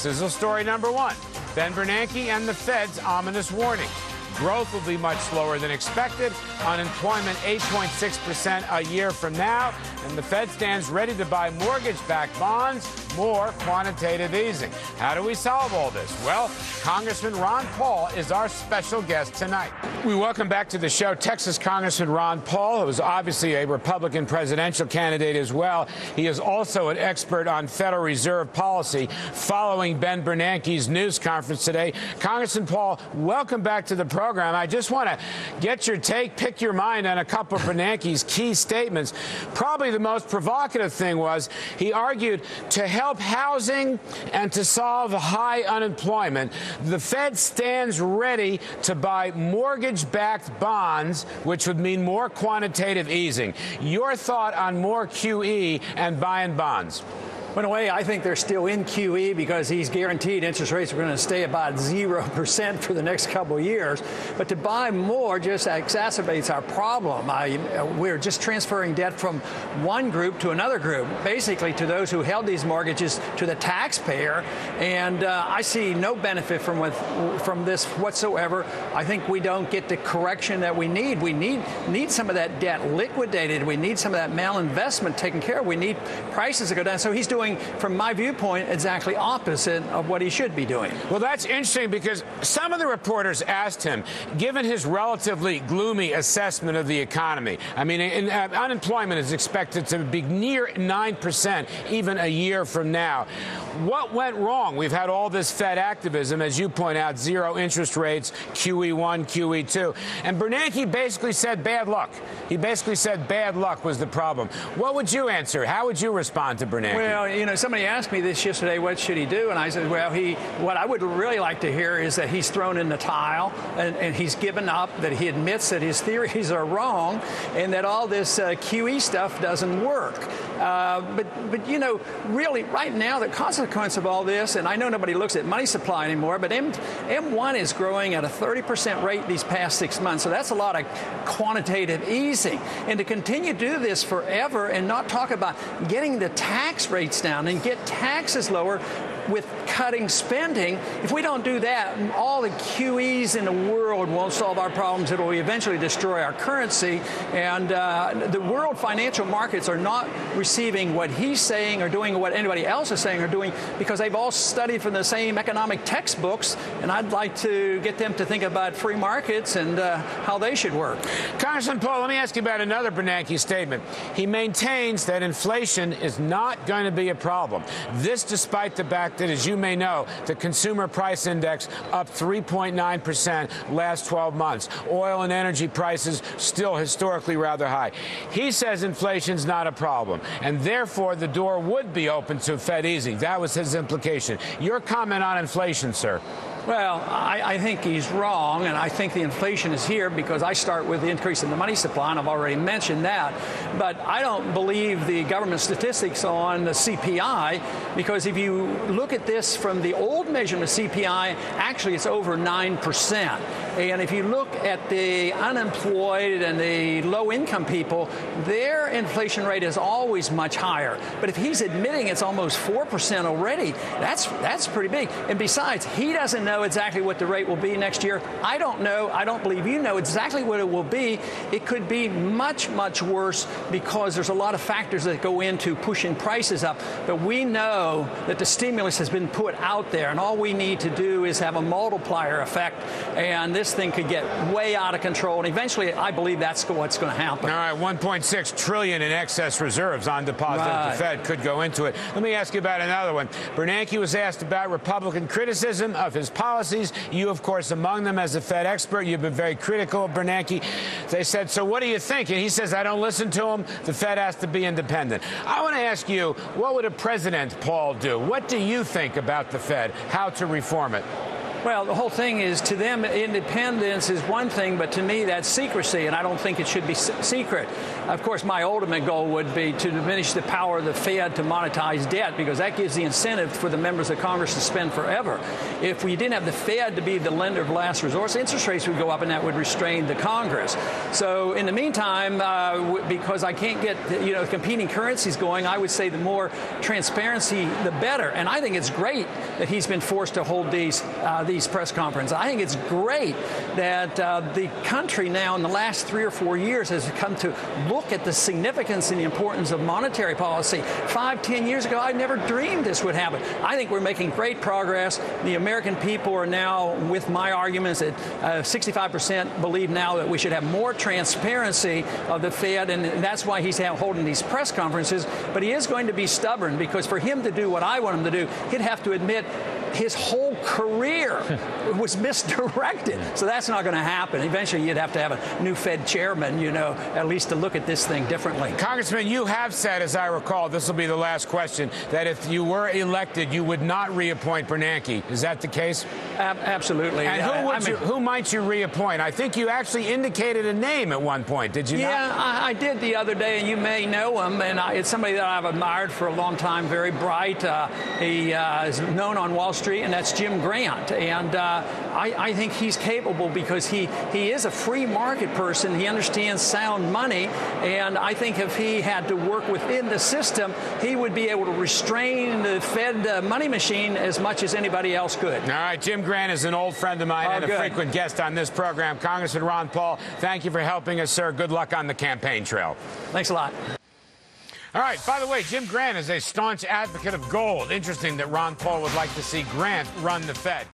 This is story number one. Ben Bernanke and the Fed's ominous warning. Growth will be much slower than expected. Unemployment 8.6% a year from now. And the Fed stands ready to buy mortgage-backed bonds, more quantitative easing. How do we solve all this? Well, Congressman Ron Paul is our special guest tonight. We welcome back to the show Texas Congressman Ron Paul, who is obviously a Republican presidential candidate as well. He is also an expert on Federal Reserve policy following Ben Bernanke's news conference today. Congressman Paul, welcome back to the program. I just want to get your take, pick your mind on a couple of Bernanke's key statements. Probably the most provocative thing was he argued to help housing and to solve high unemployment, the Fed stands ready to buy mortgage-backed bonds, which would mean more quantitative easing. Your thought on more QE and buying bonds? In a way, I think they're still in QE because he's guaranteed interest rates are going to stay about 0% for the next couple of years. But to buy more just exacerbates our problem. We're just transferring debt from one group to another group, basically to those who held these mortgages to the taxpayer. And I see no benefit from this whatsoever. I think we don't get the correction that we need. We need some of that debt liquidated. We need some of that malinvestment taken care of. We need prices to go down. So he's doing, from my viewpoint, exactly opposite of what he should be doing. Well, that's interesting because some of the reporters asked him, given his relatively gloomy assessment of the economy, I mean, unemployment is expected to be near 9% even a year from now. What went wrong? We've had all this Fed activism, as you point out, zero interest rates, QE1, QE2. And Bernanke basically said bad luck. He basically said bad luck was the problem. What would you answer? How would you respond to Bernanke? Well, you know, somebody asked me this yesterday, what should he do? And I said, well, what I would really like to hear is that he's thrown in the towel and he's given up, that he admits that his theories are wrong and that all this QE stuff doesn't work. But, you know, really right now, the consequence of all this, and I know nobody looks at money supply anymore, but M1 is growing at a 30% rate these past 6 months. So that's a lot of quantitative easing. And to continue to do this forever and not talk about getting the tax rates down and get taxes lower with cutting spending, if we don't do that, all the QEs in the world won't solve our problems. It will eventually destroy our currency. And the world financial markets are not receiving what he's saying or doing what anybody else is saying or doing because they've all studied from the same economic textbooks. And I'd like to get them to think about free markets and how they should work. Congressman Paul, let me ask you about another Bernanke statement. He maintains that inflation is not going to be a problem. This despite the fact that, as you may know, the consumer price index up 3.9% last 12 months. Oil and energy prices still historically rather high. He says inflation's not a problem, and therefore the door would be open to Fed easing. That was his implication. Your comment on inflation, sir? Well, I think he's wrong, and I think the inflation is here because I start with the increase in the money supply, and I've already mentioned that. But I don't believe the government statistics on the CPI, because if you look at this from the old measurement of CPI, actually it's over 9%. And if you look at the unemployed and the low-income people, their inflation rate is always much higher. But if he's admitting it's almost 4% already, that's pretty big. And besides, he doesn't know exactly what the rate will be next year. I don't know. I don't believe you know exactly what it will be. It could be much, much worse because there's a lot of factors that go into pushing prices up. But we know that the stimulus has been put out there, and all we need to do is have a multiplier effect, and this thing could get way out of control. And eventually, I believe that's what's going to happen. All right, $1.6 trillion in excess reserves on deposit at the Fed could go into it. Let me ask you about another one. Bernanke was asked about Republican criticism of his policies. You, of course, among them as a Fed expert. You've been very critical of Bernanke. They said, so what do you think? And he says, I don't listen to him. The Fed has to be independent. I want to ask you, what would a President, Paul, do? What do you think about the Fed, how to reform it? Well, the whole thing is, to them, independence is one thing, but to me, that's secrecy, and I don't think it should be secret. Of course, my ultimate goal would be to diminish the power of the Fed to monetize debt, because that gives the incentive for the members of Congress to spend forever. If we didn't have the Fed to be the lender of last resort, interest rates would go up, and that would restrain the Congress. So in the meantime, because I can't get competing currencies going, I would say the more transparency, the better. And I think it's great that he's been forced to hold these press conferences. I think it's great that the country now in the last 3 or 4 years has come to look at the significance and the importance of monetary policy. 5, 10 years ago, I never dreamed this would happen. I think we're making great progress. The American people are now, with my arguments, that 65% believe now that we should have more transparency of the Fed, and that's why he's holding these press conferences. But he is going to be stubborn, because for him to do what I want him to do, he'd have to admit his whole career was misdirected. So that's not going to happen. Eventually, you'd have to have a new Fed chairman, at least to look at this thing differently. Congressman, you have said, as I recall, this will be the last question, that if you were elected, you would not reappoint Bernanke. Is that the case? Absolutely. And who might you reappoint? I think you actually indicated a name at one point, did you not? Yeah, I did the other day, and you may know him. And it's somebody that I've admired for a long time, very bright. He is known on Wall Street, and that's Jim Grant. And I think he's capable, because he is a free market person. He understands sound money. And I think if he had to work within the system, he would be able to restrain the Fed money machine as much as anybody else could. All right. Jim Grant is an old friend of mine and a frequent guest on this program. Congressman Ron Paul, thank you for helping us, sir. Good luck on the campaign trail. Thanks a lot. All right. By the way, Jim Grant is a staunch advocate of gold. Interesting that Ron Paul would like to see Grant run the Fed.